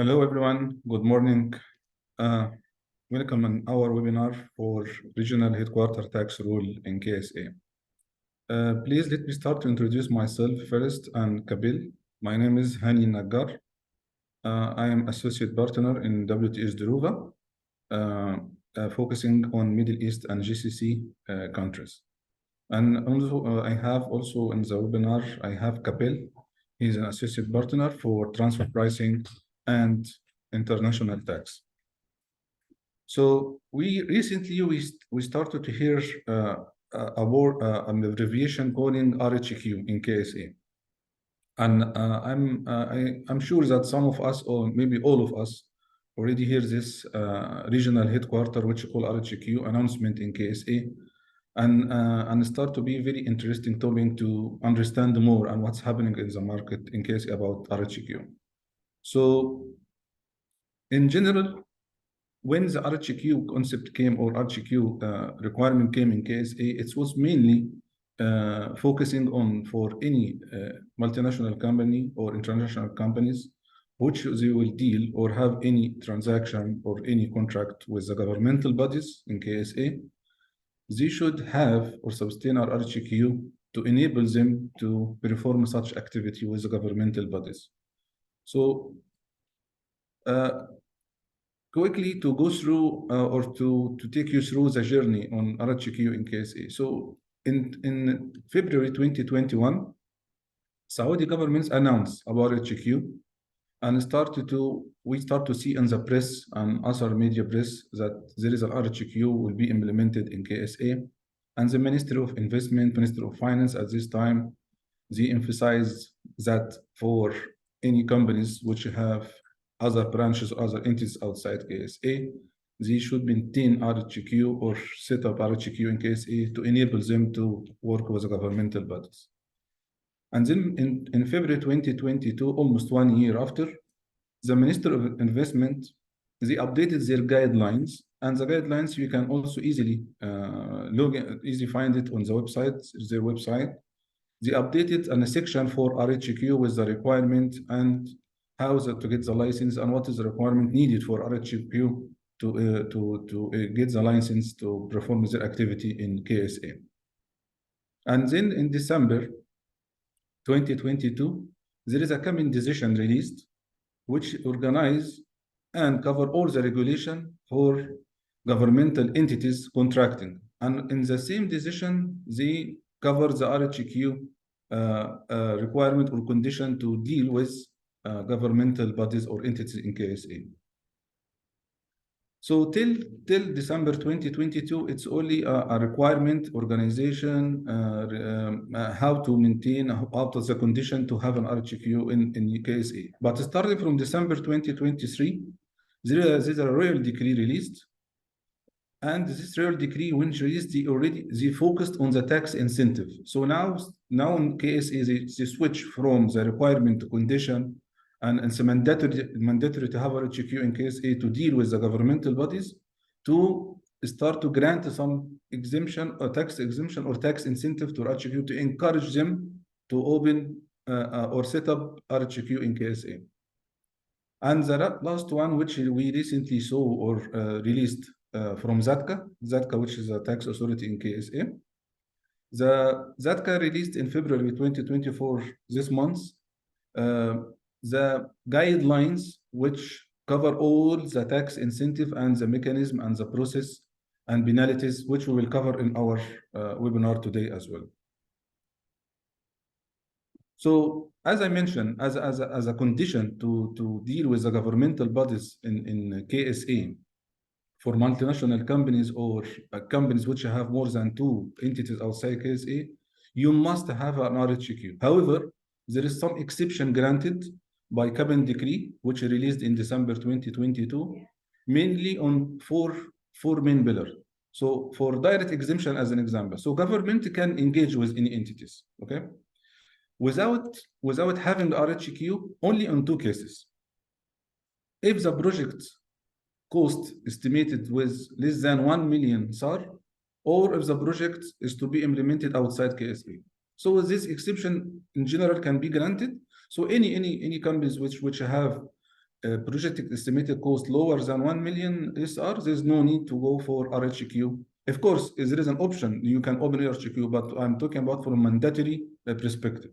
Hello, everyone. Good morning. Welcome on our webinar for Regional Headquarter Tax Rule in KSA. Please let me start to introduce myself first and Kabil. My name is Hani Naggar. I am Associate Partner in WTS Deruva, focusing on Middle East and GCC countries. And also, I have also in the webinar, I have Kapil. He's an Associate Partner for Transfer Pricing and International Tax. So we recently we started to hear an abbreviation calling RHQ in KSA, and I'm sure that some of us, or maybe all of us, already hear this regional headquarter, which we call RHQ announcement in KSA, and start to be very interesting topic to understand more on what's happening in the market in KSA about RHQ. So in general, when the RHQ concept came or RHQ requirement came in KSA, it was mainly focusing on for any multinational company or international companies which they will deal or have any transaction or any contract with the governmental bodies in KSA, they should have or sustain our RHQ to enable them to perform such activity with the governmental bodies. So quickly to go through or to take you through the journey on RHQ in KSA. So in February 2021, Saudi government announced about RHQ and we start to see in the press and other media press that there is an RHQ will be implemented in KSA. And the Ministry of Investment, Ministry of Finance at this time, they emphasize that for any companies which have other branches, other entities outside KSA, they should maintain RHQ or set up RHQ in KSA to enable them to work with the governmental bodies. And then in February 2022, almost 1 year after, the Minister of Investment, they updated their guidelines, and the guidelines you can also easily find it on the website, their website. They updated a section for RHQ with the requirement and how to get the license and what is the requirement needed for RHQ to get the license to perform their activity in KSA. And then in December 2022, there is a common decision released which organize and cover all the regulation for governmental entities contracting. And in the same decision, they cover the RHQ requirement or condition to deal with governmental bodies or entities in KSA. So till December 2022, it's only a requirement, organization, how to maintain out of the condition to have an RHQ in KSA. But starting from December 2023, there is a royal decree released. And this royal decree, when released, they focused on the tax incentive. So now in KSA, they switch from the requirement to condition, and it's mandatory to have a RHQ in KSA to deal with the governmental bodies, to start to grant some exemption or tax exemption or tax incentive to RHQ to encourage them to open or set up RHQ in KSA. And the last one, which we recently saw or released from ZATCA, which is a tax authority in KSA. The ZATCA released in February 2024, this month, the guidelines which cover all the tax incentive and the mechanism and the process and penalties, which we will cover in our webinar today as well. So as I mentioned, as a condition to deal with the governmental bodies in KSA, for multinational companies or companies which have more than 2 entities outside KSA, you must have an RHQ. However, there is some exception granted by cabinet decree, which released in December 2022, mainly on four main pillars. So for direct exemption, as an example, so government can engage with any entities, okay, without having RHQ, only on 2 cases. If the project cost estimated with less than 1 million SAR, or if the project is to be implemented outside KSA. So this exception in general can be granted. So any companies which have project estimated cost lower than 1 million SR, there's no need to go for RHQ. Of course, there is an option, you can open RHQ, but I'm talking about from a mandatory perspective.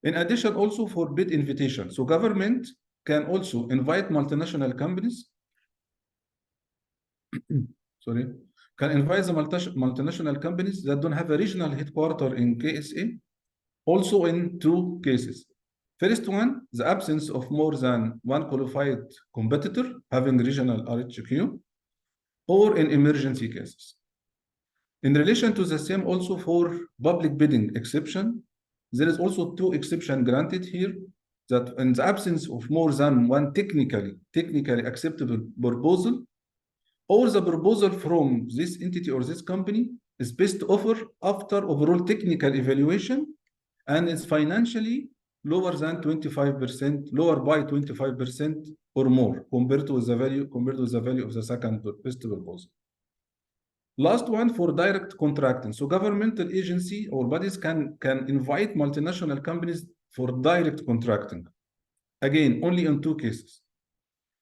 In addition, also for bid invitation. So government can also invite multinational companies, sorry, can invite the multinational companies that don't have a regional headquarter in KSA, also in two cases. First one, the absence of more than one qualified competitor having regional RHQ, or in emergency cases. In relation to the same, also for public bidding exception, there is also two exceptions granted here, that in the absence of more than one technically acceptable proposal, or the proposal from this entity or this company is best offer after overall technical evaluation and is financially lower than 25%, lower by 25% or more compared to the value of the second best proposal. Last one for direct contracting. So governmental agency or bodies can invite multinational companies for direct contracting. Again, only in two cases.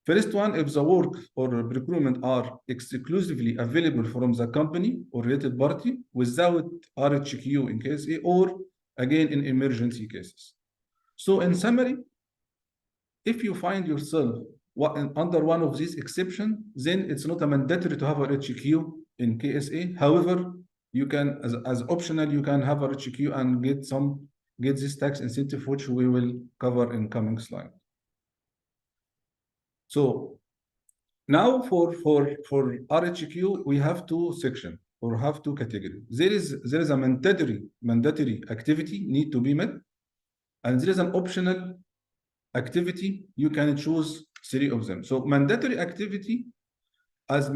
First one, if the work or procurement are exclusively available from the company or related party without RHQ in KSA, or again in emergency cases. So in summary, if you find yourself under one of these exceptions, then it's not a mandatory to have a RHQ in KSA. However, you can, as optional, you can have a RHQ and get this tax incentive, which we will cover in coming slide. So now for RHQ, we have two sections or have two categories. There is a mandatory activity need to be met, and there is an optional activity. You can choose three of them. So mandatory activity, as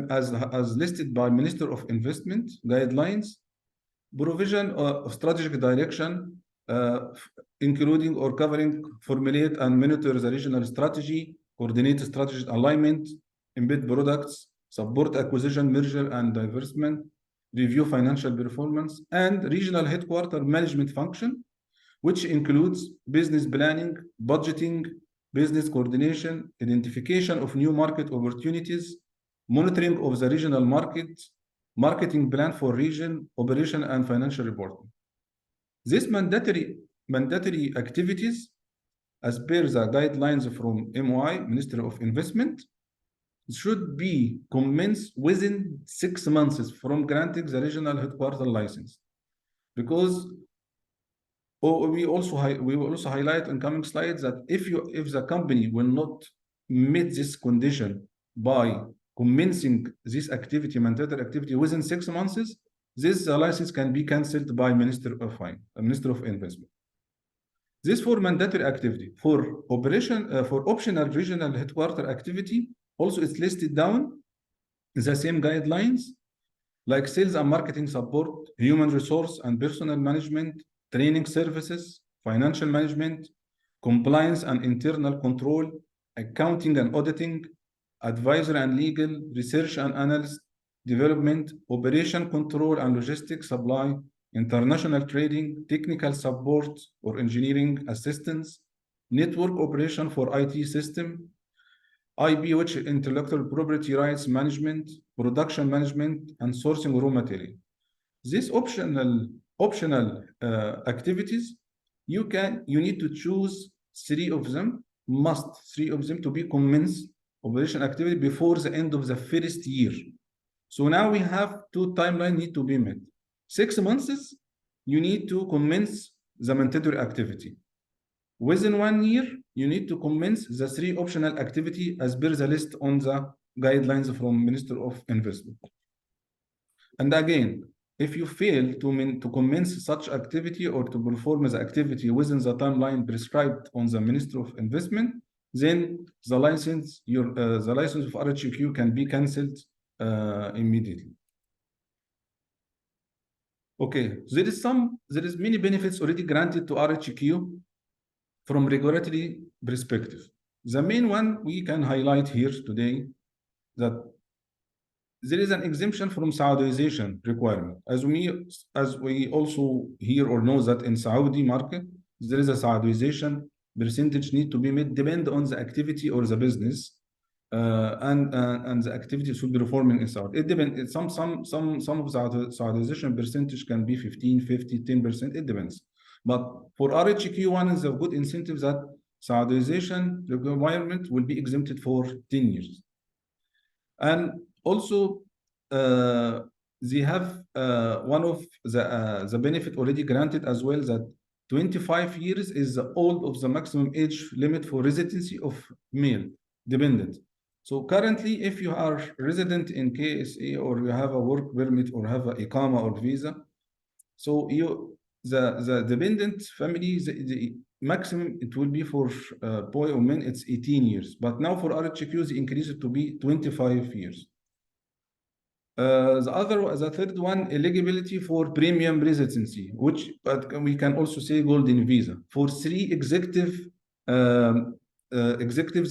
listed by Minister of Investment guidelines, provision of strategic direction, including or covering, formulate and monitor the regional strategy, coordinate strategic alignment, embed products, support acquisition, merger and divestment, review financial performance, and regional headquarter management function, which includes business planning, budgeting, business coordination, identification of new market opportunities, monitoring of the regional market, marketing plan for region, operation and financial reporting. These mandatory activities, as per the guidelines from MOI, Ministry of Investment, should be commenced within 6 months from granting the regional headquarter license. Because we will also highlight in coming slides that if the company will not meet this condition by commencing this activity, mandatory activity, within 6 months, this license can be cancelled by Minister of Investment. This for mandatory activity. For optional regional headquarter activity, also it's listed down the same guidelines, like sales and marketing support, human resource and personnel management, training services, financial management, compliance and internal control, accounting and auditing, advisory and legal, research and analysis, development, operation control and logistics supply, international trading, technical support or engineering assistance, network operation for IT system, IP, which intellectual property rights management, production management, and sourcing raw material. These optional activities, you need to choose three of them to be commenced operation activity before the end of the first year. So now we have two timelines need to be met. 6 months, you need to commence the mandatory activity. Within 1 year, you need to commence the 3 optional activity as per the list on the guidelines from Minister of Investment. And again, if you fail to commence such activity or to perform the activity within the timeline prescribed on the Minister of Investment, then the license of RHQ can be cancelled immediately. Okay, there is many benefits already granted to RHQ from regulatory perspective. The main one we can highlight here today, that there is an exemption from Saudization requirement. As we also hear or know that in Saudi market, there is a Saudization percentage need to be made depend on the activity or the business, and the activity should be performing in Saudi. It depends. Some of the Saudization percentage can be 15, 50, 10%. It depends. But for RHQ, one is a good incentive that Saudization requirement will be exempted for 10 years. And also, they have one of the benefit already granted as well, that 25 years is the old of the maximum age limit for residency of male dependent. So currently, if you are resident in KSA or you have a work permit or have a Iqama or visa, so the dependent family, the maximum it will be for boy or men, it's 18 years. But now for RHQ, they increase it to be 25 years. The third one, eligibility for premium residency, which but we can also say golden visa for 3 executives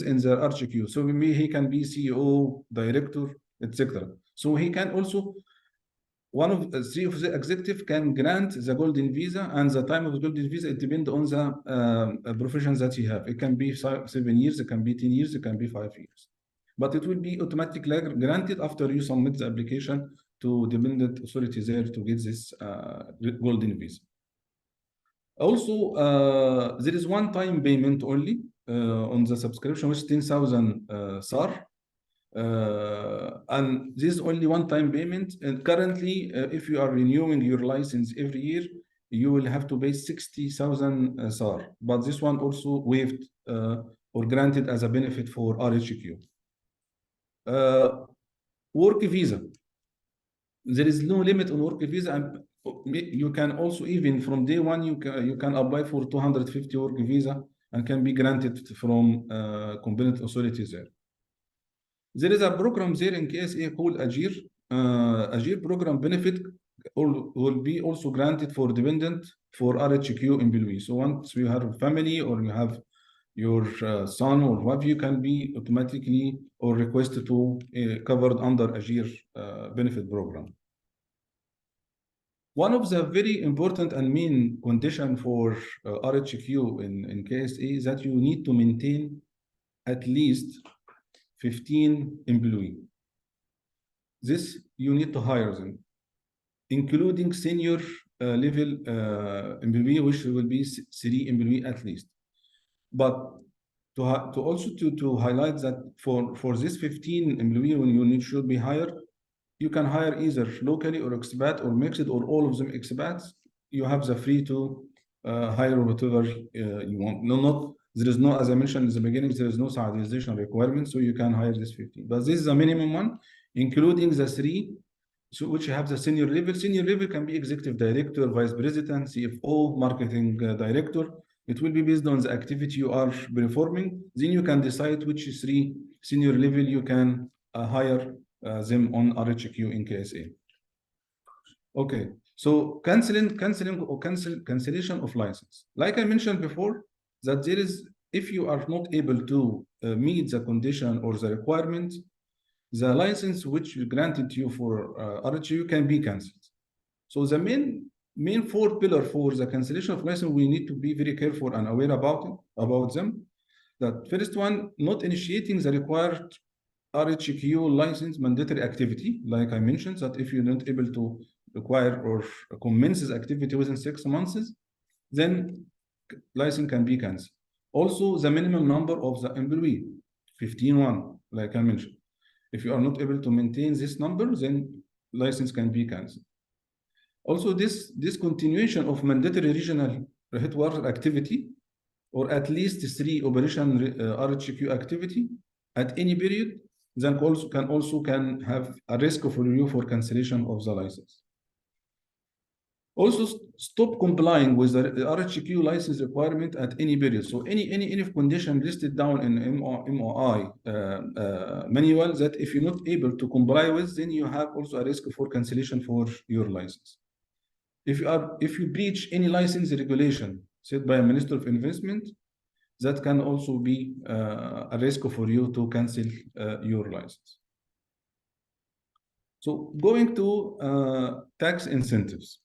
in the RHQ. So maybe he can be CEO, director, etc. So he can also, one of the 3 of the executive can grant the golden visa, and the time of the golden visa, it depends on the professions that you have. It can be 7 years, it can be 10 years, it can be 5 years. But it will be automatically granted after you submit the application to dependent authority there to get this golden visa. Also, there is one-time payment only on the subscription, which is 10,000 SAR. And this is only one-time payment. And currently, if you are renewing your license every year, you will have to pay 60,000 SAR. But this one also waived or granted as a benefit for RHQ. Work visa. There is no limit on work visa, and you can also, even from day one, you can apply for 250 work visa and can be granted from competent authorities there. There is a program there in KSA called Ajir. Ajir program benefit will be also granted for dependent for RHQ employees. So once you have a family or you have your son or what, you can be automatically or requested to covered under Ajir benefit program. One of the very important and main condition for RHQ in KSA is that you need to maintain at least 15 employees. This you need to hire them, including senior level employee, which will be 3 employees at least. But to also highlight that for this 15 employee, when you should be hired, you can hire either locally or expat or mixed or all of them expats. You have the free to hire whatever you want. There is no, as I mentioned in the beginning, there is no Saudization requirement, so you can hire this 15. But this is the minimum one, including the 3, so which have the senior level. Senior level can be executive director, vice president, CFO, marketing director. It will be based on the activity you are performing. Then you can decide which 3 senior level you can hire them on RHQ in KSA. Okay, so cancellation of license. Like I mentioned before, that there is, if you are not able to meet the condition or the requirement, the license which granted you for RHQ can be cancelled. So the main 4 pillars for the cancellation of license, we need to be very careful and aware about them. That first one, not initiating the required RHQ license mandatory activity. Like I mentioned, that if you're not able to require or commence this activity within 6 months, then license can be cancelled. Also, the minimum number of the employee, 15, like I mentioned. If you are not able to maintain this number, then license can be cancelled. Also, this discontinuation of mandatory regional headquarter activity, or at least 3 operation RHQ activity at any period, then can have a risk for you for cancellation of the license. Also, stop complying with the RHQ license requirement at any period. So any condition listed down in MOI manual, that if you're not able to comply with, then you have also a risk for cancellation for your license. If you breach any license regulation set by a Minister of Investment, that can also be a risk for you to cancel your license. So going to tax incentives.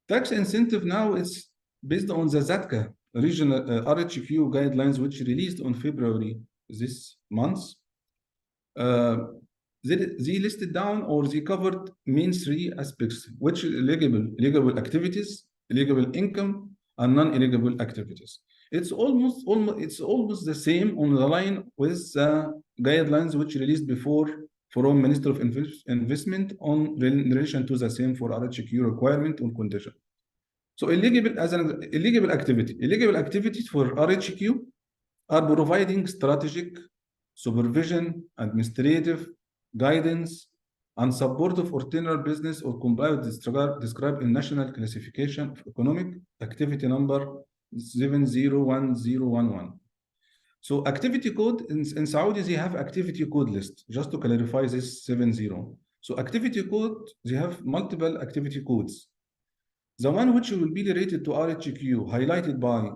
Tax incentive now is based on the ZATCA regional RHQ guidelines, which released on February this month, they listed down or they covered main three aspects, which eligible activities, eligible income, and non-eligible activities. It's almost the same on the line with the guidelines which released before from Minister of Investment in relation to the same for RHQ requirement or condition. So eligible activities for RHQ are providing strategic, supervision, administrative, guidance, and support of ordinary business or comply with described in National Classification of Economic Activity number 701011. So activity code in Saudi, they have activity code list, just to clarify this 70. So activity code, they have multiple activity codes. The one which will be related to RHQ, highlighted by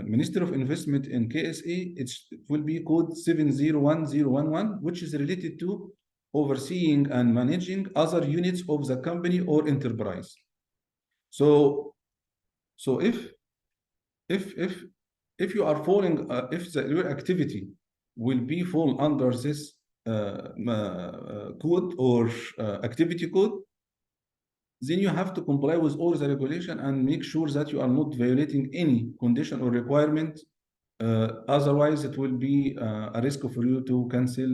Minister of Investment in KSA, it will be code 701011, which is related to overseeing and managing other units of the company or enterprise. So if you are falling, if your activity will be fall under this code or activity code, then you have to comply with all the regulation and make sure that you are not violating any condition or requirement. Otherwise, it will be a risk for you to cancel.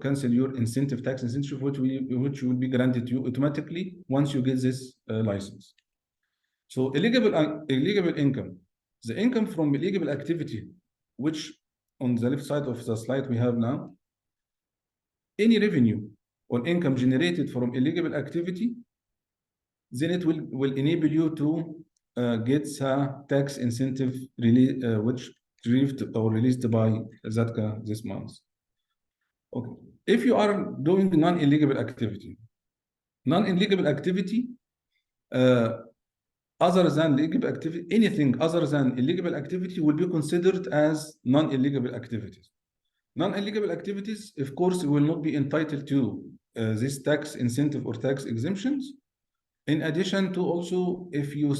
Cancel your tax incentive, which will be granted you automatically once you get this license. So eligible income, the income from eligible activity, which on the left side of the slide we have now, any revenue or income generated from eligible activity, then it will enable you to get a tax incentive which released by ZATCA this month. Okay. If you are doing non-eligible activity, other than eligible activity, anything other than eligible activity will be considered as non-eligible activities. Non-eligible activities, of course, will not be entitled to this tax incentive or tax exemptions. In addition to also, if you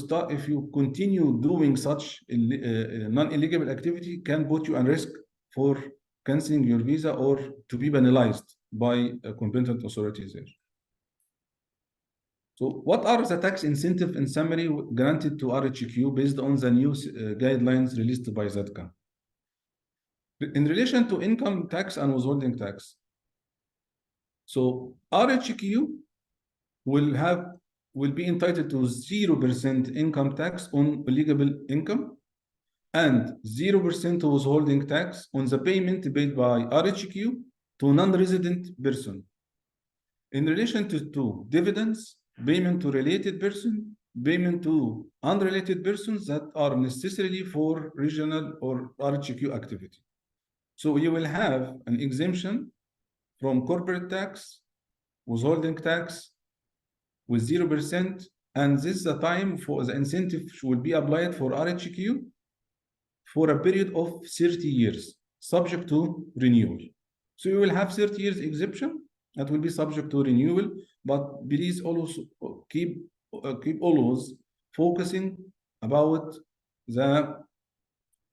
continue doing such non-eligible activity, can put you at risk for canceling your visa or to be penalized by competent authorities there. So what are the tax incentive in summary granted to RHQ based on the new guidelines released by ZATCA? In relation to income tax and withholding tax, so RHQ will be entitled to 0% income tax on eligible income and 0% withholding tax on the payment paid by RHQ to non-resident person. In relation to dividends, payment to related person, payment to unrelated persons that are necessarily for regional or RHQ activity. So you will have an exemption from corporate tax, withholding tax with 0%, and this is the time for the incentive will be applied for RHQ for a period of 30 years, subject to renewal. So you will have 30 years exemption that will be subject to renewal, but please also keep always focusing about the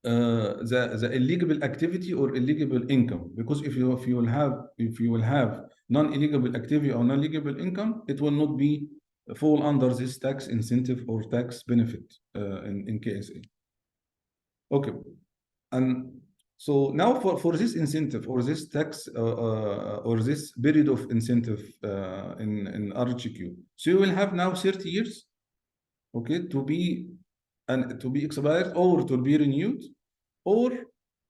eligible activity or eligible income, because if you will have non-eligible activity or non-eligible income, it will not be fall under this tax incentive or tax benefit in KSA. Okay, and so now for this incentive or this tax or this period of incentive in RHQ, so you will have now 30 years, okay, to be expired or to be renewed, or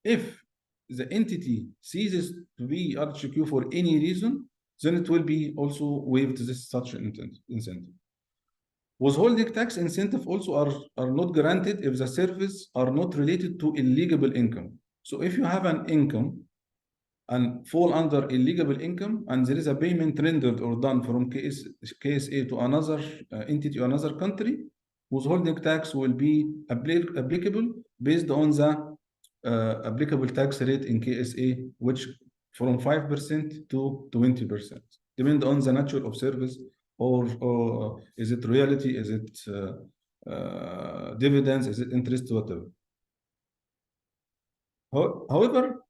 if the entity ceases to be RHQ for any reason, then it will be also waived such incentive. Withholding tax incentive also are not granted if the service are not related to eligible income. So if you have an income and fall under eligible income and there is a payment rendered or done from KSA to another entity or another country, withholding tax will be applicable based on the applicable tax rate in KSA, which from 5% to 20%, depending on the nature of service or is it reality, is it dividends, is it interest, whatever. However,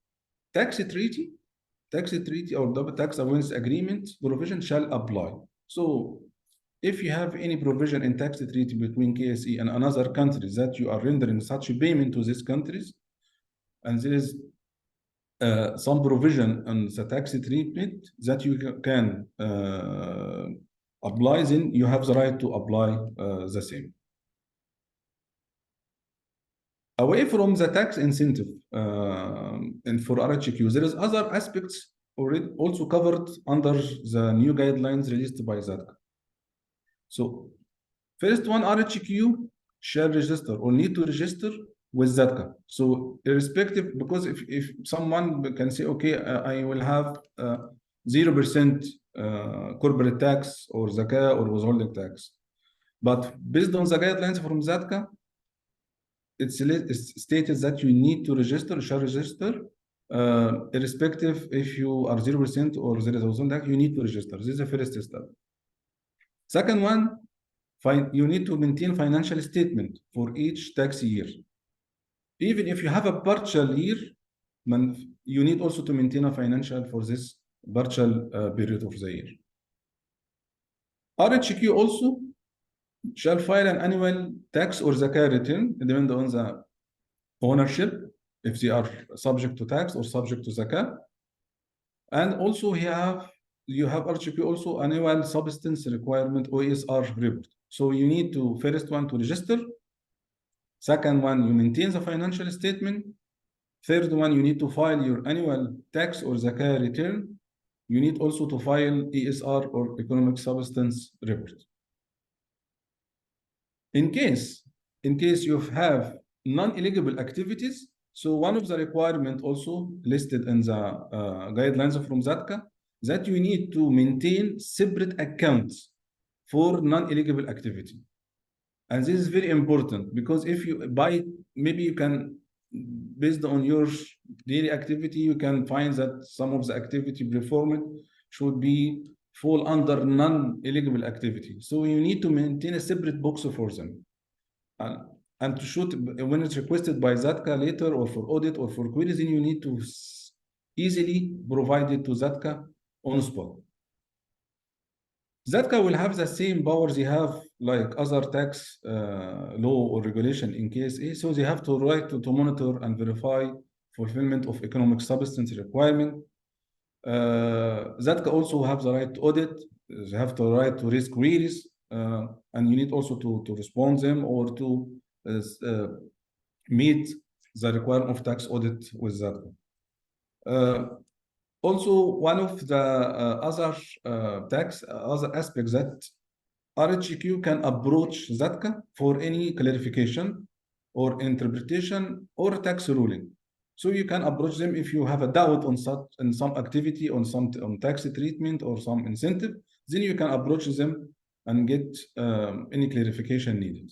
tax treaty or double tax avoidance agreement provision shall apply. So if you have any provision in tax treaty between KSA and another country that you are rendering such a payment to these countries, and there is some provision on the tax treatment that you can apply, then you have the right to apply the same. Away from the tax incentive and for RHQ, there is other aspects already also covered under the new guidelines released by ZADCA. So first one, RHQ shall register or need to register with ZADCA. So irrespective, because if someone can say, okay, I will have 0% corporate tax or zakah or withholding tax, but based on the guidelines from ZADCA, it's stated that you need to register, shall register, irrespective if you are 0% or there is withholding tax, you need to register. This is the first step. Second one, you need to maintain financial statement for each tax year. Even if you have a partial year, you need also to maintain a financial for this partial period of the year. RHQ also shall file an annual tax or zakah return, depending on the ownership, if they are subject to tax or subject to zakah. And also you have RHQ also annual substance requirement OSR report. So you need to first one to register. Second one, you maintain the financial statement. Third one, you need to file your annual tax or zakah return. You need also to file ESR or economic substance report. In case you have non-eligible activities, so one of the requirements also listed in the guidelines from ZADCA, that you need to maintain separate accounts for non-eligible activity. And this is very important because if you buy, maybe you can, based on your daily activity, you can find that some of the activity performed should fall under non-eligible activity. So you need to maintain a separate box for them. And to shoot, when it's requested by ZADCA later or for audit or for queries, then you need to easily provide it to ZADCA on spot. ZADCA will have the same powers they have like other tax law or regulation in KSA. So they have to right to monitor and verify fulfillment of economic substance requirement. ZADCA also have the right to audit. They have the right to raise queries, and you need also to respond them or to meet the requirement of tax audit with ZADCA. Also, one of the other aspects that RHQ can approach ZADCA for any clarification or interpretation or tax ruling. So you can approach them if you have a doubt on some activity, on tax treatment or some incentive, then you can approach them and get any clarification needed.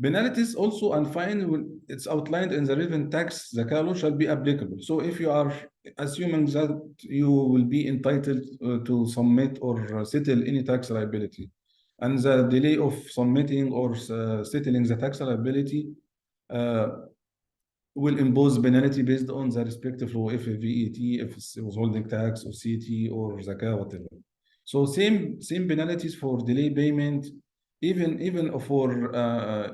Penalties also and fine, it's outlined in the relevant tax zakah law shall be applicable. So if you are assuming that you will be entitled to submit or settle any tax liability, and the delay of submitting or settling the tax liability will impose penalty based on the respective law, if VAT, if it's withholding tax or CT or zakah, whatever. So same penalties for delay payment, even for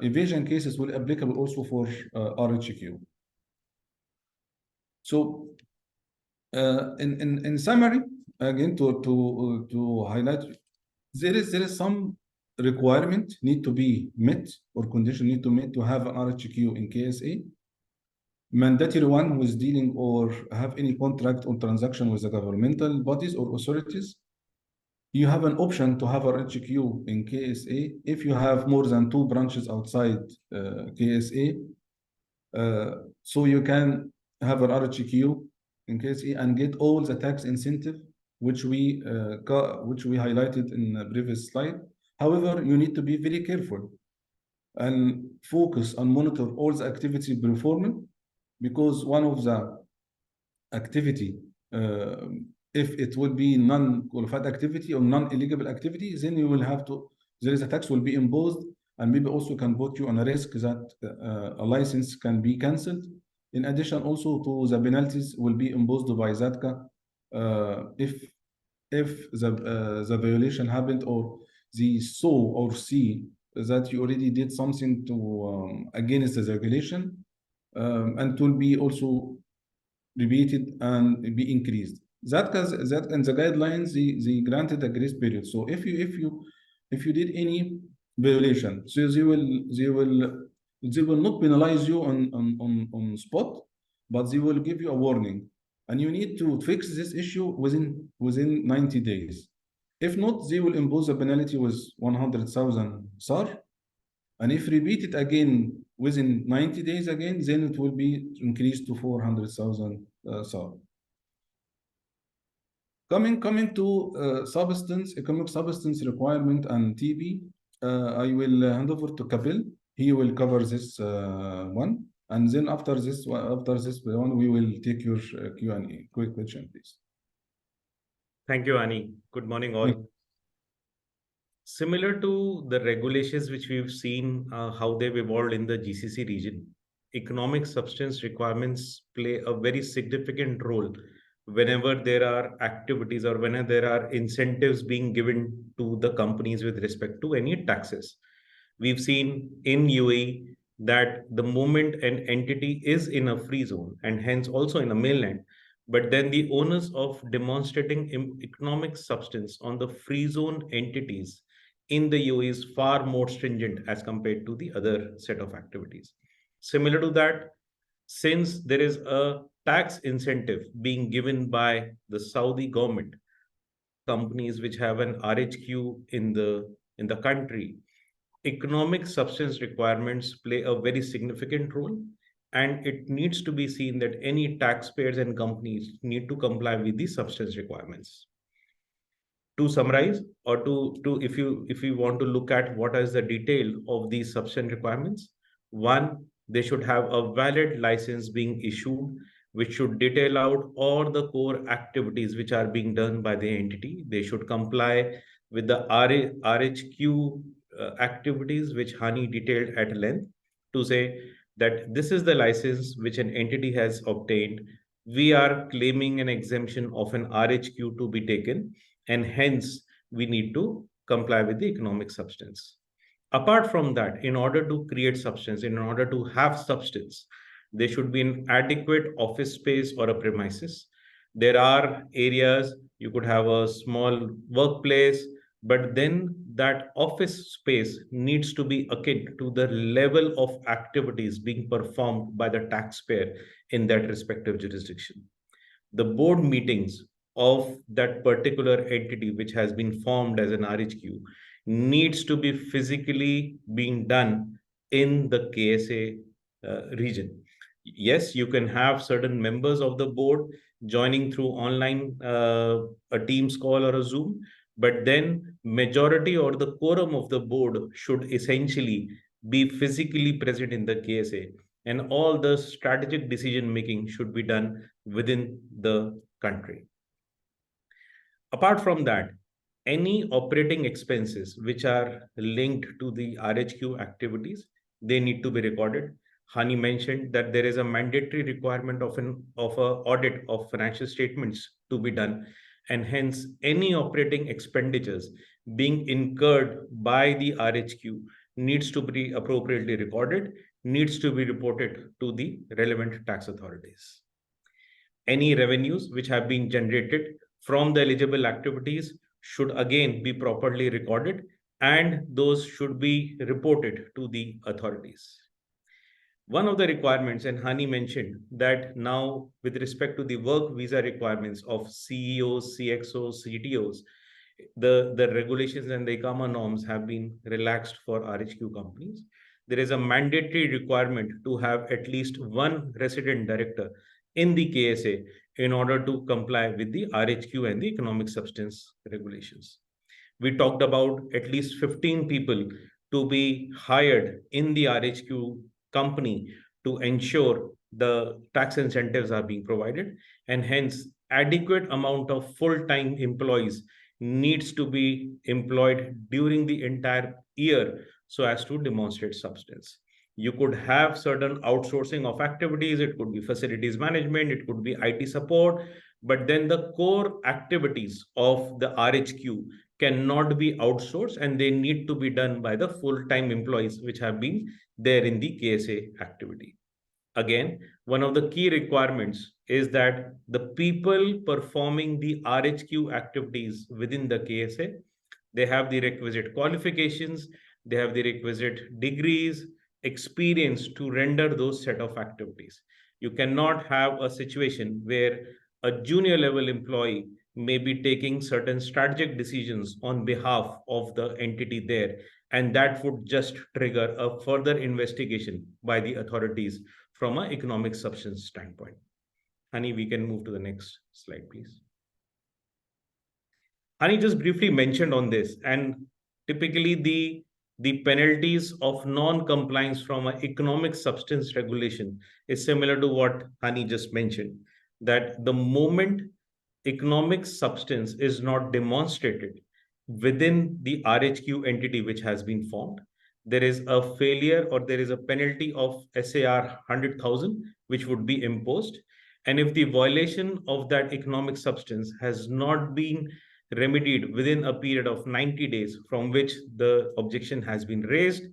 evasion cases will applicable also for RHQ. So in summary, again to highlight, there is some requirement need to be met or condition need to meet to have an RHQ in KSA. Mandatory one who is dealing or have any contract or transaction with the governmental bodies or authorities. You have an option to have a RHQ in KSA if you have more than 2 branches outside KSA. So you can have an RHQ in KSA and get all the tax incentive which we highlighted in the previous slide. However, you need to be very careful and focus and monitor all the activity performance, because one of the activity if it would be non-qualified activity or non-eligible activity, then you will have to there is a tax will be imposed, and maybe also can put you on a risk that a license can be cancelled. In addition, also to the penalties will be imposed by ZATCA if the violation happened, or they saw or see that you already did something to against the regulation, and it will be also repeated and be increased. That and the guidelines, they granted a grace period. So if you did any violation, so they will not penalize you on spot, but they will give you a warning, and you need to fix this issue within 90 days. If not, they will impose a penalty with 100,000 SAR, and if repeated again within 90 days again, then it will be increased to 400,000 SAR. Coming to economic substance requirement and TB, I will hand over to Kapil. He will cover this one, and then after this one, we will take your Q&A. Quick question, please. Thank you, Ani. Good morning, all. Similar to the regulations which we've seen how they've evolved in the GCC region, economic substance requirements play a very significant role whenever there are activities or whenever there are incentives being given to the companies with respect to any taxes. We've seen in UAE that the moment an entity is in a free zone and hence also in a mainland, but then the onus of demonstrating economic substance on the free zone entities in the UAE is far more stringent as compared to the other set of activities. Similar to that, since there is a tax incentive being given by the Saudi government, companies which have an RHQ in the country, economic substance requirements play a very significant role, and it needs to be seen that any taxpayers and companies need to comply with the substance requirements. To summarize, or to if you want to look at what is the detail of these substance requirements, one, they should have a valid license being issued, which should detail out all the core activities which are being done by the entity. They should comply with the RHQ activities, which Hani detailed at length, to say that this is the license which an entity has obtained. We are claiming an exemption of an RHQ to be taken, and hence we need to comply with the economic substance. Apart from that, in order to create substance, in order to have substance, there should be an adequate office space or a premises. There are areas you could have a small workplace, but then that office space needs to be akin to the level of activities being performed by the taxpayer in that respective jurisdiction. The board meetings of that particular entity which has been formed as an RHQ needs to be physically being done in the KSA region. Yes, you can have certain members of the board joining through online a Teams call or a Zoom, but then majority or the quorum of the board should essentially be physically present in the KSA, and all the strategic decision making should be done within the country. Apart from that, any operating expenses which are linked to the RHQ activities, they need to be recorded. Hani mentioned that there is a mandatory requirement of an audit of financial statements to be done, and hence any operating expenditures being incurred by the RHQ needs to be appropriately recorded, needs to be reported to the relevant tax authorities. Any revenues which have been generated from the eligible activities should again be properly recorded, and those should be reported to the authorities. One of the requirements, and Hani mentioned that now with respect to the work visa requirements of CEOs, CXOs, CTOs, the regulations and the ICAMA norms have been relaxed for RHQ companies. There is a mandatory requirement to have at least one resident director in the KSA in order to comply with the RHQ and the economic substance regulations. We talked about at least 15 people to be hired in the RHQ company to ensure the tax incentives are being provided, and hence adequate amount of full-time employees needs to be employed during the entire year so as to demonstrate substance. You could have certain outsourcing of activities, it could be facilities management, it could be IT support, but then the core activities of the RHQ cannot be outsourced and they need to be done by the full-time employees which have been there in the KSA activity. Again, one of the key requirements is that the people performing the RHQ activities within the KSA, they have the requisite qualifications, they have the requisite degrees, experience to render those set of activities. You cannot have a situation where a junior level employee may be taking certain strategic decisions on behalf of the entity there, and that would just trigger a further investigation by the authorities from an economic substance standpoint. Hani, we can move to the next slide, please. Hani just briefly mentioned on this, and typically the penalties of non-compliance from an economic substance regulation is similar to what Hani just mentioned, that the moment economic substance is not demonstrated within the RHQ entity which has been formed, there is a failure or there is a penalty of SAR 100,000 which would be imposed. And if the violation of that economic substance has not been remedied within a period of 90 days from which the objection has been raised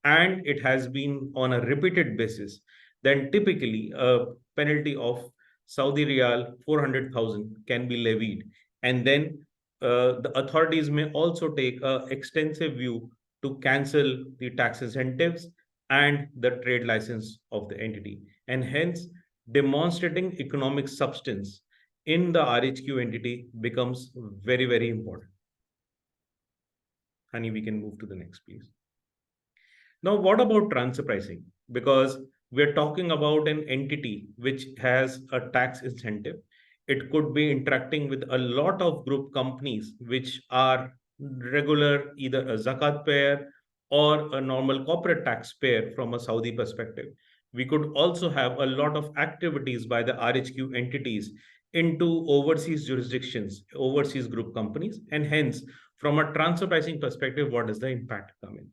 and it has been on a repeated basis, then typically a penalty of Saudi Riyal 400,000 can be levied. And then the authorities may also take an extensive view to cancel the tax incentives and the trade license of the entity. And hence, demonstrating economic substance in the RHQ entity becomes very, very important. Honey, we can move to the next, please. Now, what about transfer pricing? Because we're talking about an entity which has a tax incentive. It could be interacting with a lot of group companies which are regular, either a zakat payer or a normal corporate taxpayer from a Saudi perspective. We could also have a lot of activities by the RHQ entities into overseas jurisdictions, overseas group companies, and hence, from a transfer pricing perspective, what does the impact come in?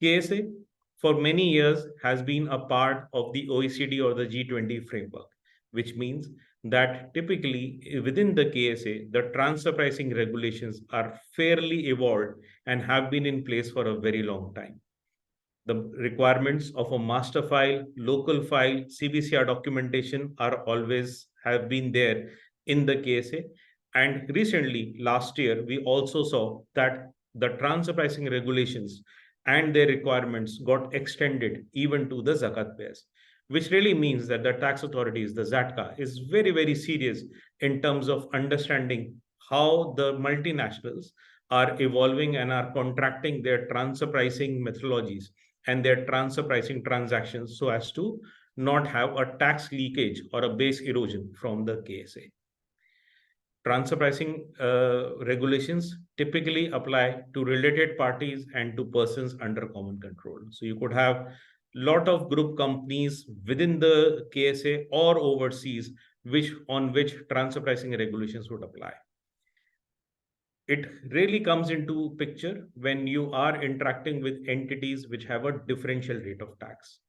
KSA for many years has been a part of the OECD or the G20 framework, which means that typically within the KSA, the transfer pricing regulations are fairly evolved and have been in place for a very long time. The requirements of a master file, local file, CBCR documentation are always have been there in the KSA. And recently, last year, we also saw that the transfer pricing regulations and their requirements got extended even to the zakat payers, which really means that the tax authorities, the ZATCA, is very, very serious in terms of understanding how the multinationals are evolving and are contracting their transfer pricing methodologies and their transfer pricing transactions so as to not have a tax leakage or a base erosion from the KSA. Transfer pricing regulations typically apply to related parties and to persons under common control. So you could have lot of group companies within the KSA or overseas on which transfer pricing regulations would apply. It really comes into picture when you are interacting with entities which have a differential rate of tax.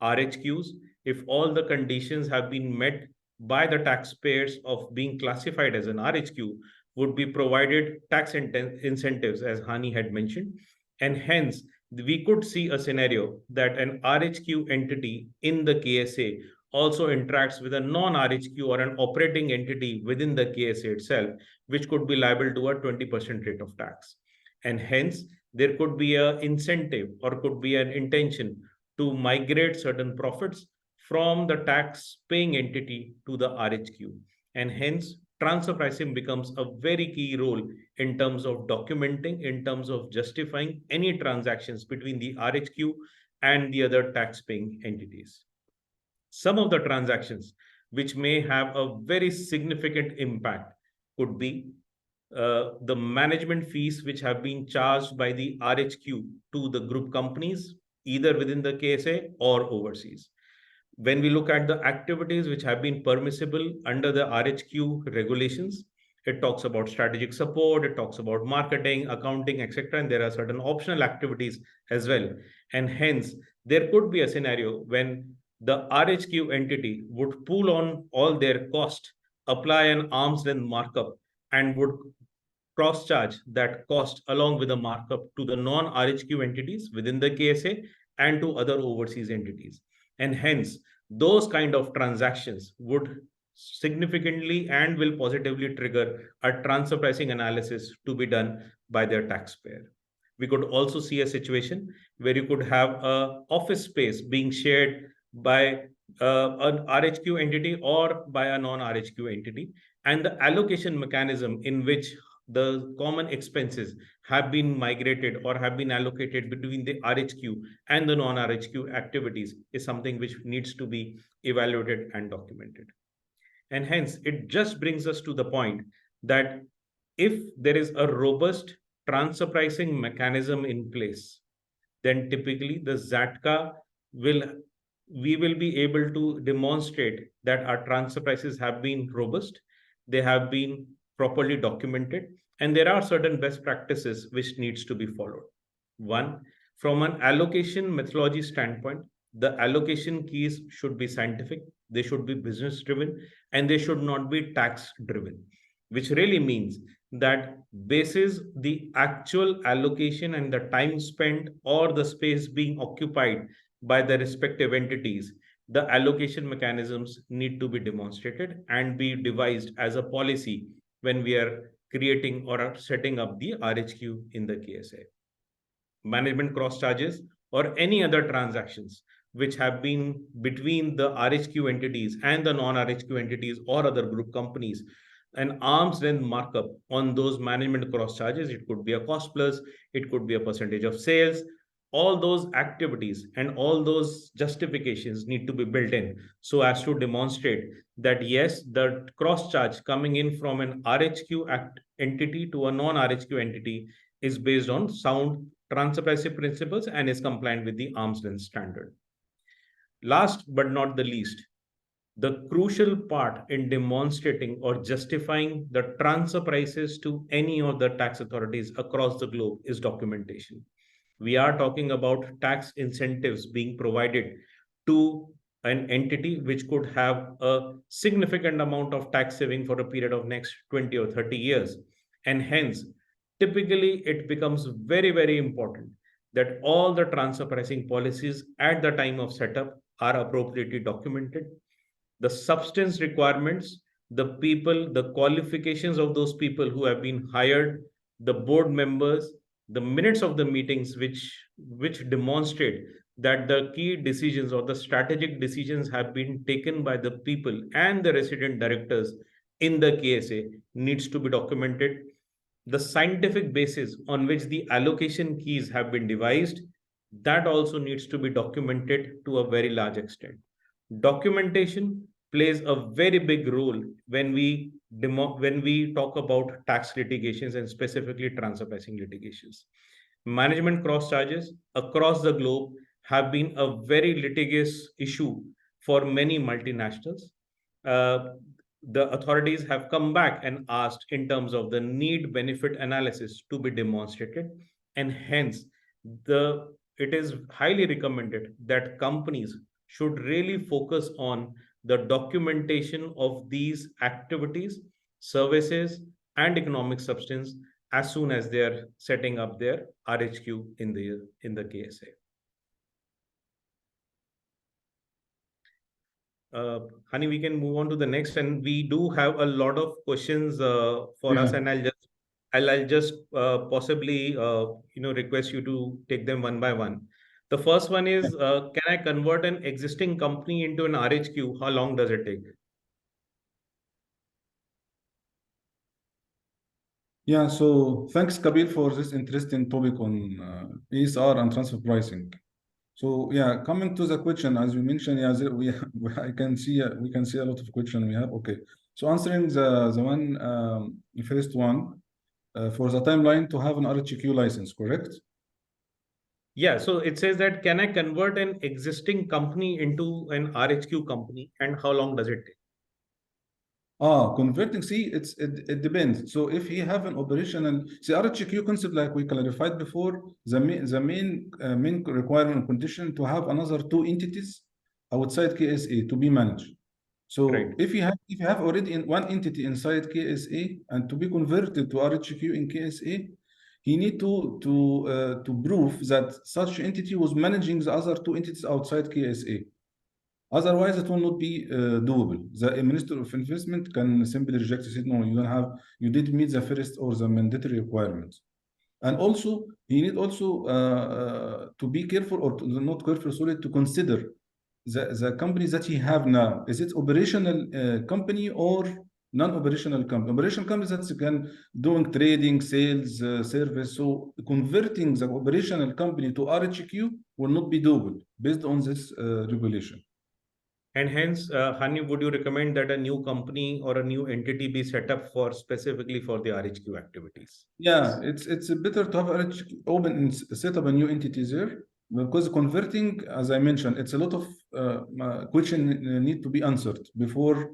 RHQs, if all the conditions have been met by the taxpayers of being classified as an RHQ, would be provided tax incentives, as Hani had mentioned. And hence, we could see a scenario that an RHQ entity in the KSA also interacts with a non-RHQ or an operating entity within the KSA itself, which could be liable to a 20% rate of tax. And hence, there could be an incentive or could be an intention to migrate certain profits from the tax paying entity to the RHQ. And hence, transfer pricing becomes a very key role in terms of documenting, in terms of justifying any transactions between the RHQ and the other tax paying entities. Some of the transactions which may have a very significant impact could be the management fees which have been charged by the RHQ to the group companies, either within the KSA or overseas. When we look at the activities which have been permissible under the RHQ regulations, It talks about strategic support, it talks about marketing, accounting, etc. And there are certain optional activities as well. And hence, there could be a scenario when the RHQ entity would pool on all their cost, apply an arm's length markup, and would cross charge that cost along with a markup to the non-RHQ entities within the KSA and to other overseas entities. And hence, those kind of transactions would significantly and will positively trigger a transfer pricing analysis to be done by their taxpayer. We could also see a situation where you could have a office space being shared by an RHQ entity or by a non-RHQ entity, and the allocation mechanism in which the common expenses have been migrated or have been allocated between the RHQ and the non-RHQ activities is something which needs to be evaluated and documented. And hence, it just brings us to the point that if there is a robust transfer pricing mechanism in place, then typically the ZATCA will we will be able to demonstrate that our transfer prices have been robust, they have been properly documented, and there are certain best practices which needs to be followed. One, from an allocation methodology standpoint, the allocation keys should be scientific, they should be business driven, and they should not be tax driven, which really means that basis the actual allocation and the time spent or the space being occupied by the respective entities, the allocation mechanisms need to be demonstrated and be devised as a policy when we are creating or are setting up the RHQ in the KSA. Management cross charges or any other transactions which have been between the RHQ entities and the non-RHQ entities or other group companies, an arm's length markup on those management cross charges. It could be a cost plus, it could be a percentage of sales. All those activities and all those justifications need to be built in so as to demonstrate that yes, the cross charge coming in from an RHQ entity to a non-RHQ entity is based on sound transfer pricing principles and is compliant with the arm's length standard. Last but not the least, the crucial part in demonstrating or justifying the transfer prices to any of the tax authorities across the globe is documentation. We are talking about tax incentives being provided to an entity which could have a significant amount of tax saving for a period of next 20 or 30 years. And hence, typically it becomes very, very important that all the transfer pricing policies at the time of setup are appropriately documented. The substance requirements, the people, the qualifications of those people who have been hired, the board members, the minutes of the meetings which demonstrate that the key decisions or the strategic decisions have been taken by the people and the resident directors in the KSA needs to be documented. The scientific basis on which the allocation keys have been devised, that also needs to be documented to a very large extent. Documentation plays a very big role when we talk about tax litigations and specifically transfer pricing litigations. Management cross charges across the globe have been a very litigious issue for many multinationals. The authorities have come back and asked in terms of the need benefit analysis to be demonstrated, and hence it is highly recommended that companies should really focus on the documentation of these activities, services, and economic substance as soon as they are setting up their RHQ in the KSA. Honey, we can move on to the next, and we do have a lot of questions for us, and I'll just possibly request you to take them one by one. The first one is, can I convert an existing company into an RHQ? How long does it take? Yeah, so thanks, Kabir, for this interesting topic on ESR and transfer pricing. So yeah, coming to the question, as you mentioned, yeah, I can see we can see a lot of questions we have. Okay, so answering the first one for the timeline to have an RHQ license, correct? Yeah, so it says that can I convert an existing company into an RHQ company, and how long does it take? Converting, see, it depends. So if he have an operational, see, RHQ concept, like we clarified before, main requirement and condition to have another two entities outside KSA to be managed. Right. So if you have already one entity inside KSA and to be converted to RHQ in KSA, he need to prove that such entity was managing the other two entities outside KSA. Otherwise, it will not be doable. The Minister of Investment can simply reject it. Say, no, you didn't meet the first or the mandatory requirements. And also, he need also to be careful or not careful, sorry, to consider the company that he have now. Is it operational company or non-operational company? Operational company that can doing trading, sales, service. So converting the operational company to RHQ will not be doable based on this regulation. And hence, Hani, would you recommend that a new company or a new entity be set up for specifically for the RHQ activities? Yeah, it's better to have open and set up a new entity there because converting, as I mentioned, it's a lot of question need to be answered before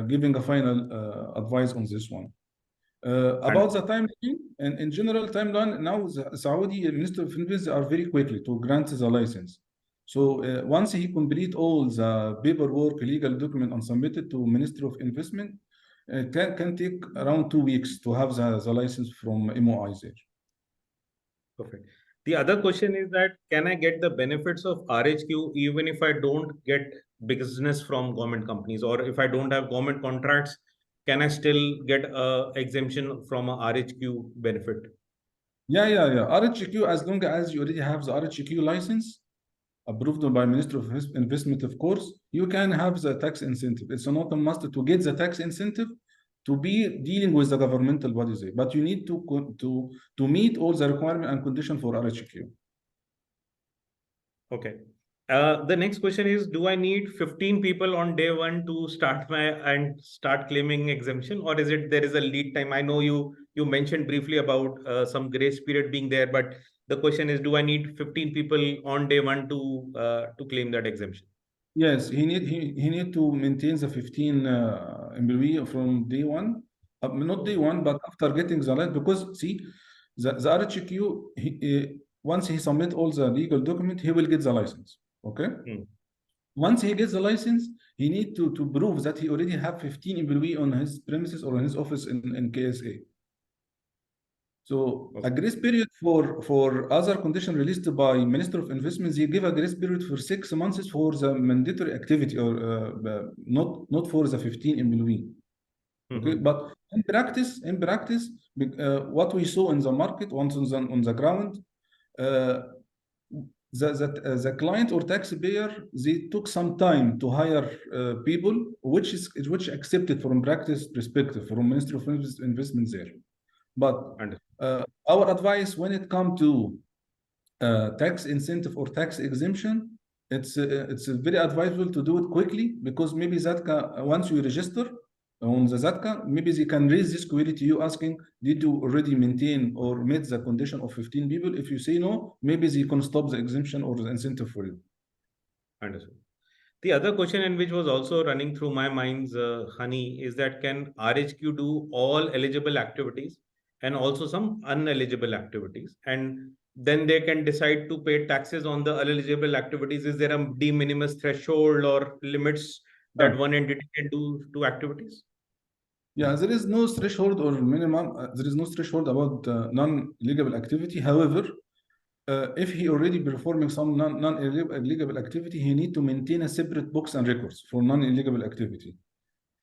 giving a final advice on this one. And About the timeline, and in general timeline, now the Saudi Minister of Finance are very quickly to grant the license. So once he complete all the paperwork, legal document and submitted to Minister of Investment, can take around 2 weeks to have the license from MOI there. perfect. The other question is that can I get the benefits of RHQ even if I don't get business from government companies, or if I don't have government contracts, can I still get a exemption from a RHQ benefit? Yeah. RHQ, as long as you already have the RHQ license approved by Minister of Investment, of course, you can have the tax incentive. It's not a must to get the tax incentive to be dealing with the governmental bodies there, but you need to meet all the requirement and condition for RHQ. Okay. The next question is, do I need 15 people on day one to start claiming exemption, or is it there is a lead time? I know you mentioned briefly about some grace period being there, but the question is, do I need 15 people on day one to claim that exemption? Yes, he need to maintain the 15 employee from day one, not day one, but after getting the license. Because see, the RHQ, once he submit all the legal document, he will get the license. Okay. Hmm. Once he gets the license, he need to prove that he already have 15 employee on his premises or in his office in KSA. So Okay. a grace period for other condition released by Minister of Investment, they give a grace period for 6 months for the mandatory activity or not for the 15 employee. Okay, Mhm. but in practice, what we saw in the market once on the ground, the client or taxpayer, they took some time to hire people, which accepted from practice perspective from Ministry of Investment there. But our advice when it comes to tax incentive or tax exemption, it's very advisable to do it quickly, because maybe Zatka, once you register on the Zatka, maybe they can raise this query to you asking, did you already maintain or meet the condition of 15 people? If you say no, maybe they can stop the exemption or the incentive for you. Understood. The other question, and which was also running through my minds, Hani, is that can RHQ do all eligible activities and also some uneligible activities? And then they can decide to pay taxes on the ineligible activities. Is there a de minimis threshold or limits that one entity can do to activities? Yeah, there is no threshold or minimum. There is no threshold about non-legal activity. However, if he already performing some non-illegal activity, he need to maintain a separate books and records for non-illegal activity.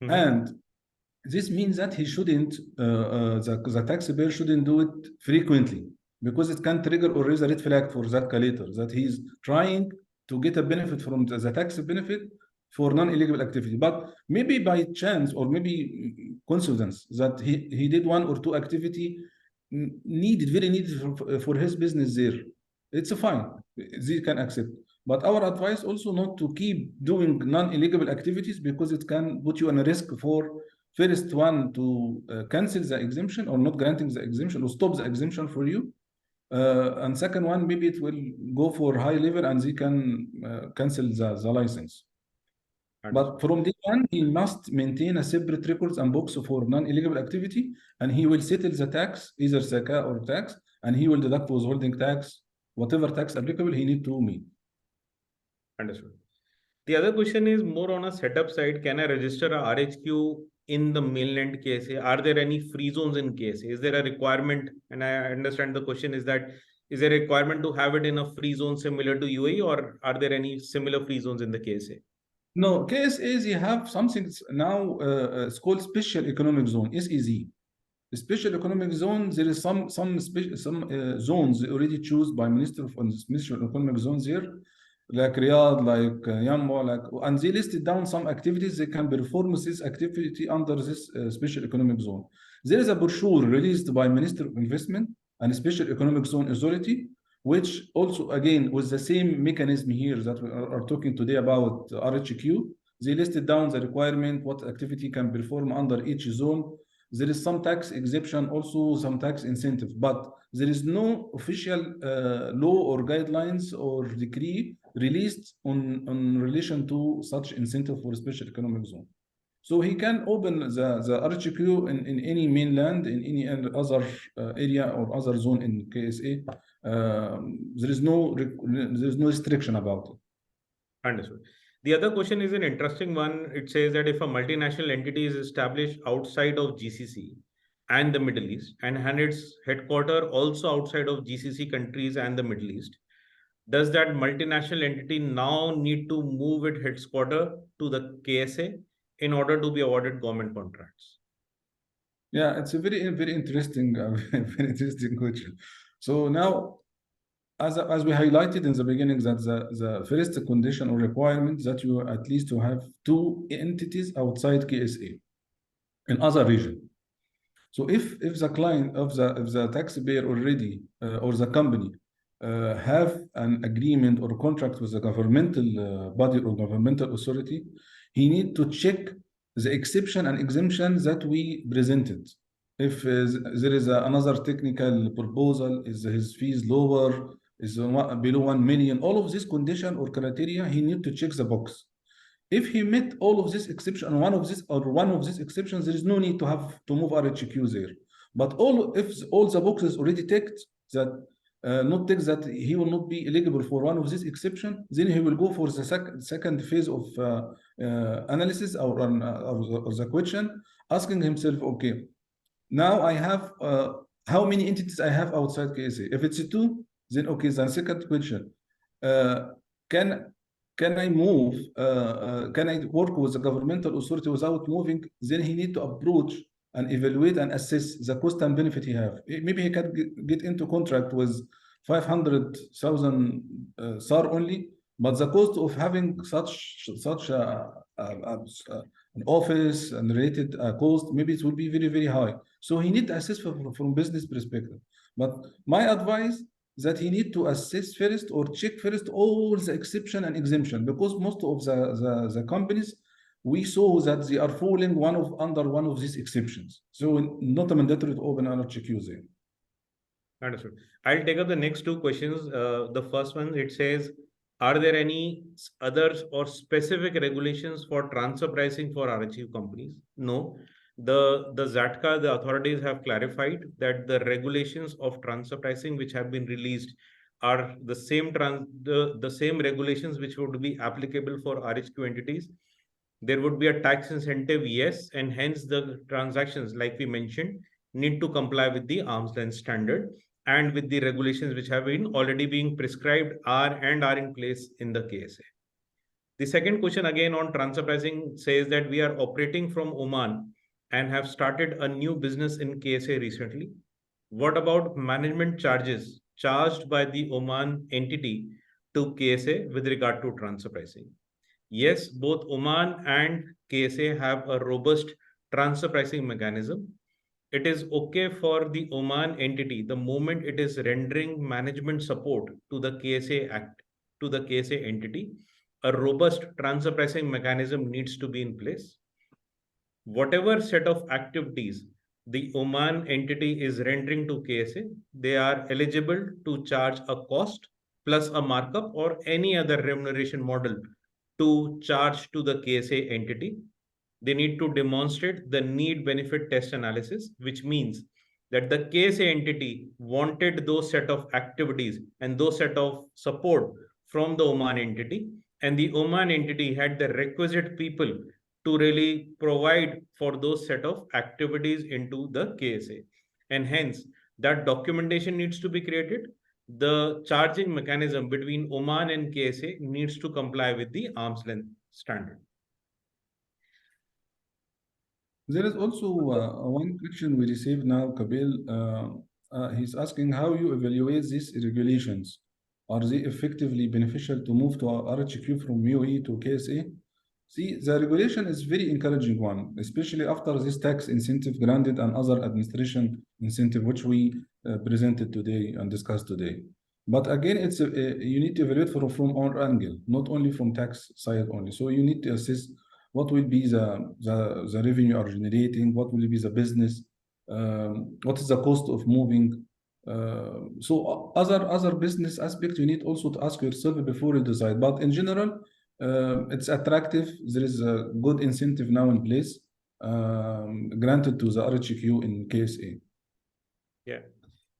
Mhm. And this means that he shouldn't, the taxpayer shouldn't do it frequently, because it can trigger or raise a red flag for that later, that he's trying to get a benefit from the tax benefit for non-illegal activity. But maybe by chance or maybe coincidence that he did one or two activity very needed for his business there, it's fine. They can accept. But our advice also not to keep doing non-illegal activities, because it can put you in a risk for first one to cancel the exemption or not granting the exemption or stop the exemption for you. And second one, maybe it will go for high level and they can cancel the license. But from day one, he must maintain a separate records and books for non-eligible activity, and he will settle the tax, either zakah or tax, and he will deduct withholding tax, whatever tax applicable he need to meet. Understood. The other question is more on a setup side. Can I register a RHQ in the mainland KSA? Are there any free zones in KSA? Is there a requirement? And I understand the question is that, is there a requirement to have it in a free zone similar to UAE, or are there any similar free zones in the KSA? No, KSAs, you have something now, it's called special economic zone, SEZ. The special economic zone, there is some zones already chosen by Minister of Special Economic Zones here, like Riyadh, like Yanbu, and they listed down some activities they can perform this activity under this special economic zone. There is a brochure released by Minister of Investment and Special Economic Zone Authority, which also, again, with the same mechanism here that we are talking today about RHQ, they listed down the requirement, what activity can perform under each zone. There is some tax exemption, also some tax incentive, but there is no official law or guidelines or decree released on relation to such incentive for special economic zone. So he can open the RHQ in any mainland, in any other area or other zone in KSA. There is no restriction about it. Understood. The other question is an interesting one. It says that if a multinational entity is established outside of GCC and the Middle East, and had its headquarter also outside of GCC countries and the Middle East, does that multinational entity now need to move its headquarter to the KSA in order to be awarded government contracts? Yeah, it's a very interesting, very interesting question. So now, as we highlighted in the beginning, that the first condition or requirement that you at least to have two entities outside KSA in other region. So if the client of the taxpayer already or the company have an agreement or contract with the governmental body or governmental authority, he need to check the exception and exemption that we presented. If there is another technical proposal, is his fees lower, is below 1 million, all of this condition or criteria, he need to check the box. If he met all of this exception, one of these exceptions, there is no need to have to move RHQ there. But if all the boxes already ticked that not ticked that he will not be eligible for one of these exception, then he will go for the second phase of analysis or the question, asking himself, okay, now I have how many entities I have outside KSA. If it's two, then okay, the second question, can I move, can I work with the governmental authority without moving? Then he need to approach and evaluate and assess the cost and benefit he have. Maybe he can get into contract with 500,000 SAR only, but the cost of having such an office and related cost, maybe it will be very high. So he need to assess from business perspective. But my advice that he need to assess first or check first all the exception and exemption, because most of the companies we saw that they are falling under one of these exceptions. So not mandatory to open an RHQ there. Understood. I'll take up the next two questions. The first one, it says, are there any others or specific regulations for transfer pricing for RHQ companies? No. The ZATCA, the authorities have clarified that the regulations of transfer pricing which have been released are the same regulations which would be applicable for RHQ entities. There would be a tax incentive, yes, and hence the transactions, like we mentioned, need to comply with the arm's length standard and with the regulations which have been already being prescribed are in place in the KSA. The second question again on transfer pricing says that we are operating from Oman and have started a new business in KSA recently. What about management charges charged by the Oman entity to KSA with regard to transfer pricing? Yes, both Oman and KSA have a robust transfer pricing mechanism. It is okay for the Oman entity the moment it is rendering management support to the KSA entity. A robust transfer pricing mechanism needs to be in place. Whatever set of activities the Oman entity is rendering to KSA, they are eligible to charge a cost plus a markup or any other remuneration model to charge to the KSA entity. They need to demonstrate the need benefit test analysis, which means that the KSA entity wanted those set of activities and those set of support from the Oman entity, and the Oman entity had the requisite people to really provide for those set of activities into the KSA. And hence, that documentation needs to be created. The charging mechanism between Oman and KSA needs to comply with the arm's length standard. There is also one question we received now, Kabil. He's asking how you evaluate these regulations. Are they effectively beneficial to move to RHQ from UAE to KSA? See, the regulation is very encouraging one, especially after this tax incentive granted and other administration incentive, which we presented today and discussed today. But again, you need to evaluate from our angle, not only from tax side only. So you need to assess what will be the revenue are generating, what will be the business, what is the cost of moving. So other business aspect you need also to ask yourself before you decide. But in general, it's attractive. There is a good incentive now in place granted to the RHQ in KSA. Yeah.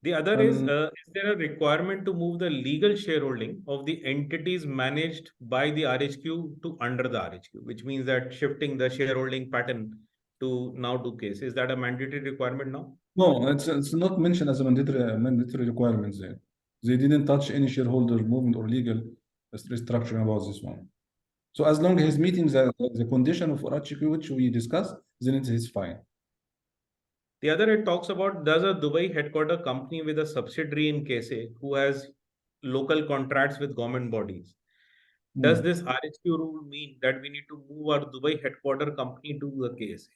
The other is there a requirement to move the legal shareholding of the entities managed by the RHQ to under the RHQ, which means that shifting the shareholding pattern to now to KSA? Is that a mandatory requirement now? No, it's not mentioned as a mandatory requirement there. They didn't touch any shareholder movement or legal restructuring about this one. So as long as he's meeting the condition of RHQ which we discussed, then it is fine. The other, it talks about, does a Dubai headquarter company with a subsidiary in KSA who has local contracts with government bodies, does this RHQ rule mean that we need to move our Dubai headquarter company to the KSA?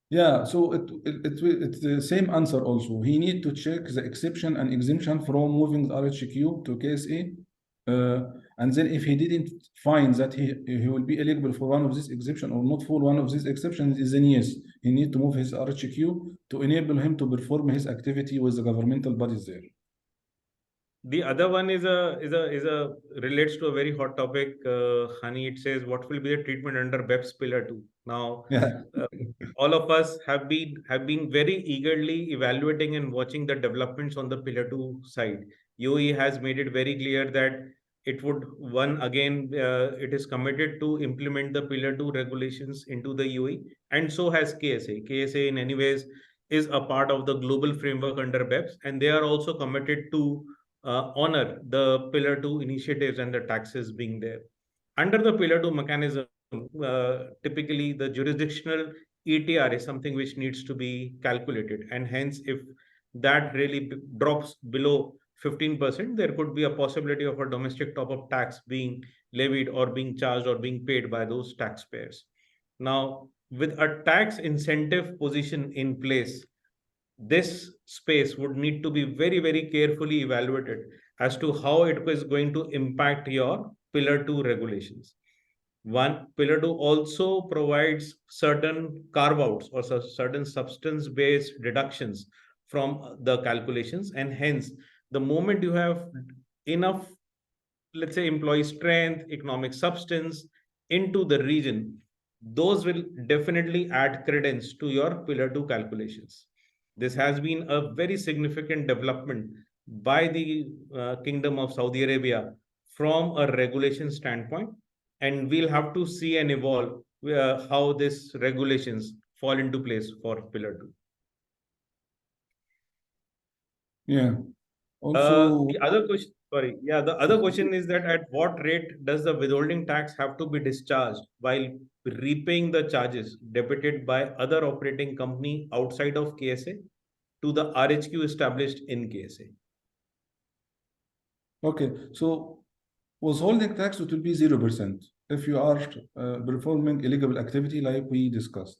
Yeah, so it's the same answer also. He need to check the exception and exemption from moving the RHQ to KSA. And then if he didn't find that he will be eligible for one of these exception or not for one of these exceptions, then yes, he need to move his RHQ to enable him to perform his activity with the governmental bodies there. The other one is a relates to a very hot topic, Hani. It says, what will be the treatment under BEPS Pillar 2? Now, Yeah. all of us have been very eagerly evaluating and watching the developments on the Pillar 2 side. UAE has made it very clear that it would it is committed to implement the Pillar 2 regulations into the UAE, and so has KSA. KSA in any ways is a part of the global framework under BEPS, and they are also committed to honor the Pillar 2 initiatives and the taxes being there. Under the Pillar 2 mechanism, typically the jurisdictional ETR is something which needs to be calculated. And hence, if that really drops below 15%, there could be a possibility of a domestic top-up tax being levied or being charged or being paid by those taxpayers. Now, with a tax incentive position in place, this space would need to be very, very carefully evaluated as to how it is going to impact your Pillar 2 regulations. One, Pillar 2 also provides certain carve outs or certain substance based deductions from the calculations. And hence, the moment you have enough, let's say, employee strength, economic substance into the region, those will definitely add credence to your Pillar 2 calculations. This has been a very significant development by the Kingdom of Saudi Arabia from a regulation standpoint, and we'll have to see and evolve how these regulations fall into place for Pillar 2. Yeah. Also, the other question, the other question is that at what rate does the withholding tax have to be discharged while repaying the charges debited by other operating company outside of KSA to the RHQ established in KSA? okay, so withholding tax, it will be 0% if you are performing illegal activity like we discussed.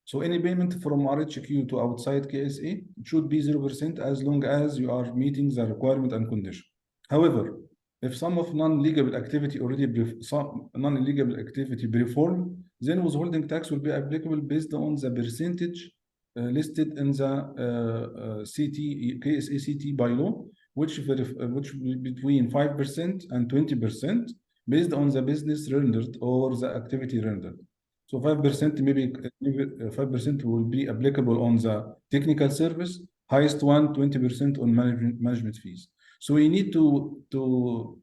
So any payment from RHQ to outside KSA should be 0% as long as you are meeting the requirement and condition. However, if some of non-legal activity performed, then withholding tax will be applicable based on the percentage listed in the KSA CT bylaw, which between 5% and 20%, based on the business rendered or the activity rendered. So 5% maybe 5% will be applicable on the technical service, highest one 20% on management fees. So we need to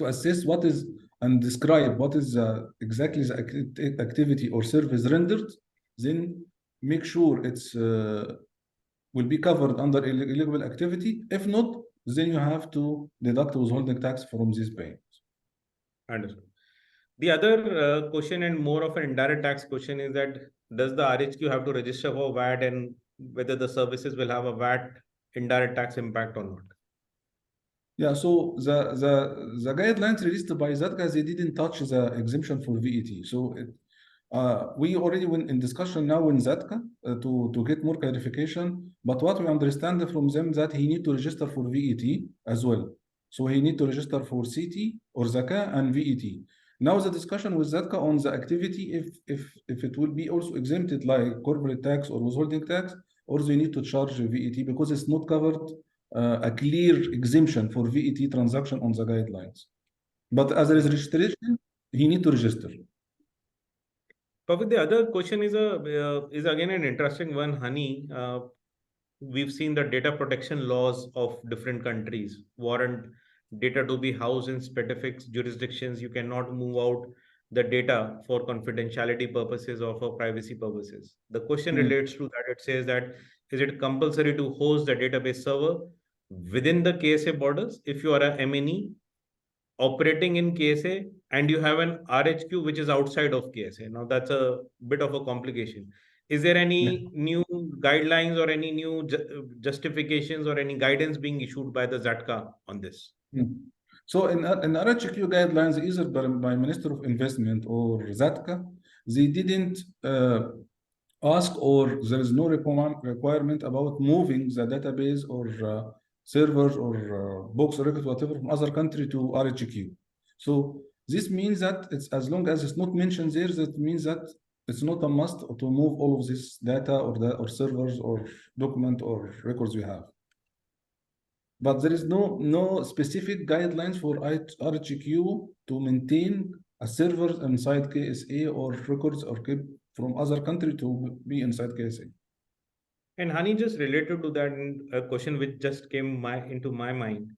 assess what is and describe what is exactly the activity or service rendered, then make sure it's will be covered under eligible activity. If not, then you have to deduct withholding tax from this pay. Understood. The other question, and more of an indirect tax question, is that does the RHQ have to register for VAT, and whether the services will have a VAT indirect tax impact or not? Yeah, so the guidelines released by ZATCA, they didn't touch the exemption for VAT. So we already went in discussion now in ZATCA to get more clarification. But what we understand from them that he need to register for VAT as well. So he need to register for CT or ZACA and VAT. Now the discussion with ZATCA on the activity, if it will be also exempted like corporate tax or withholding tax, or they need to charge VAT because it's not covered a clear exemption for VAT transaction on the guidelines. But as there is registration, he need to register. But the other question is again an interesting one, Honey. We've seen the data protection laws of different countries warrant data to be housed in specific jurisdictions. You cannot move out the data for confidentiality purposes or for privacy purposes. The question relates to that. It says that is it compulsory to host the database server within the KSA borders if you are a MNE operating in KSA and you have an RHQ which is outside of KSA? Now that's a bit of a complication. Is there any new guidelines or any new justifications or any guidance being issued by the ZATCA on this? So in RHQ guidelines, either by Minister of Investment or ZATCA, they didn't ask, or there is no requirement about moving the database or servers or books or records, whatever, from other country to RHQ. So this means that it's as long as it's not mentioned there, that means that it's not a must to move all of this data or servers or document or records you have. But there is no specific guidelines for RHQ to maintain a server inside KSA or records or kept from other country to be inside KSA. And Honey, just related to that, a question which just came into my mind.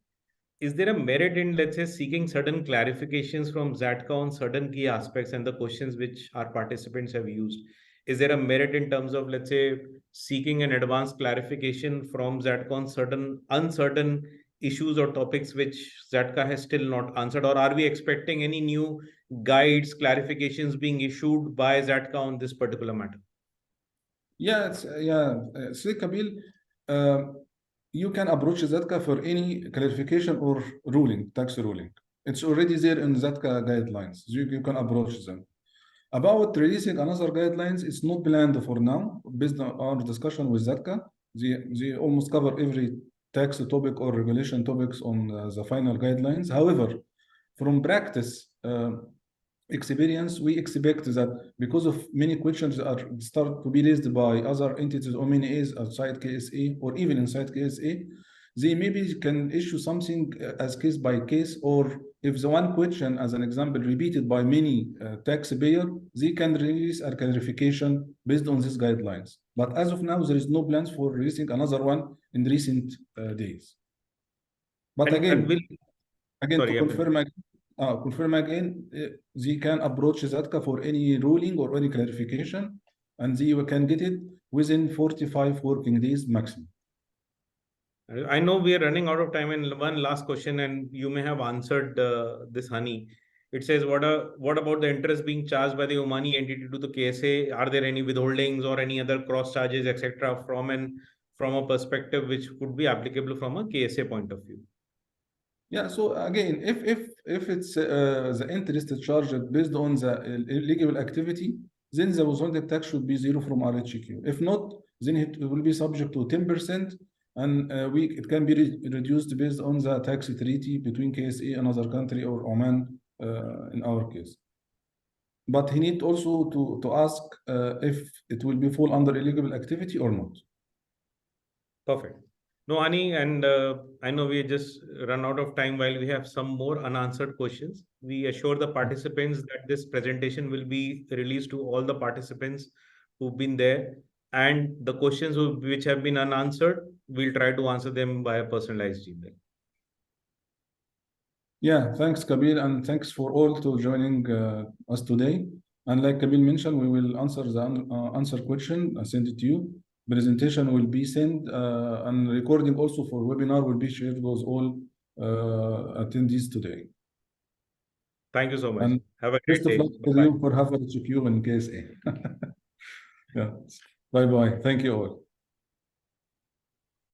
Is there a merit in, let's say, seeking certain clarifications from ZATCA on certain key aspects and the questions which our participants have used? Is there a merit in terms of, let's say, seeking an advanced clarification from ZATCA on certain uncertain issues or topics which ZATCA has still not answered? Or are we expecting any new guides, clarifications being issued by ZATCA on this particular matter? Yeah, Sri Kabil, you can approach ZATCA for any clarification or ruling, tax ruling. It's already there in ZATCA guidelines. You can approach them. About releasing another guidelines, it's not planned for now. Based on our discussion with ZATCA, they almost cover every tax topic or regulation topics on the final guidelines. However, from practice experience, we expect that because of many questions are start to be raised by other entities or many A's outside KSA or even inside KSA, they maybe can issue something as case by case, or if the one question, as an example, repeated by many taxpayer, they can release a clarification based on these guidelines. But as of now, there is no plans for releasing another one in recent days. But again, to confirm again, they can approach ZATCA for any ruling or any clarification, and they can get it within 45 working days maximum. I know we are running out of time, and one last question, and you may have answered this, Honey. It says, what about the interest being charged by the Omani entity to the KSA? Are there any withholdings or any other cross charges, etc., from a perspective which could be applicable from a KSA point of view? Yeah. So again, if it's the interest charged based on the illegal activity, then the withholding tax should be zero from RHQ. If not, then it will be subject to 10%. And it can be reduced based on the tax treaty between KSA and other country or Oman in our case. But he need also to ask if it will be fall under illegal activity or not. Perfect. No, Ani, and I know we just run out of time while we have some more unanswered questions. We assure the participants that this presentation will be released to all the participants who've been there. And the questions which have been unanswered, we'll try to answer them by a personalized email. Yeah, thanks, Kabir, and thanks for all to joining us today. And like Kabir mentioned, we will answer the answer question and send it to you. Presentation will be sent, and recording also for webinar will be shared with all attendees today. Thank you so much. And Have a best great of day. luck to Bye. you for having HQ in KSA. Yeah. Bye bye. Thank you all.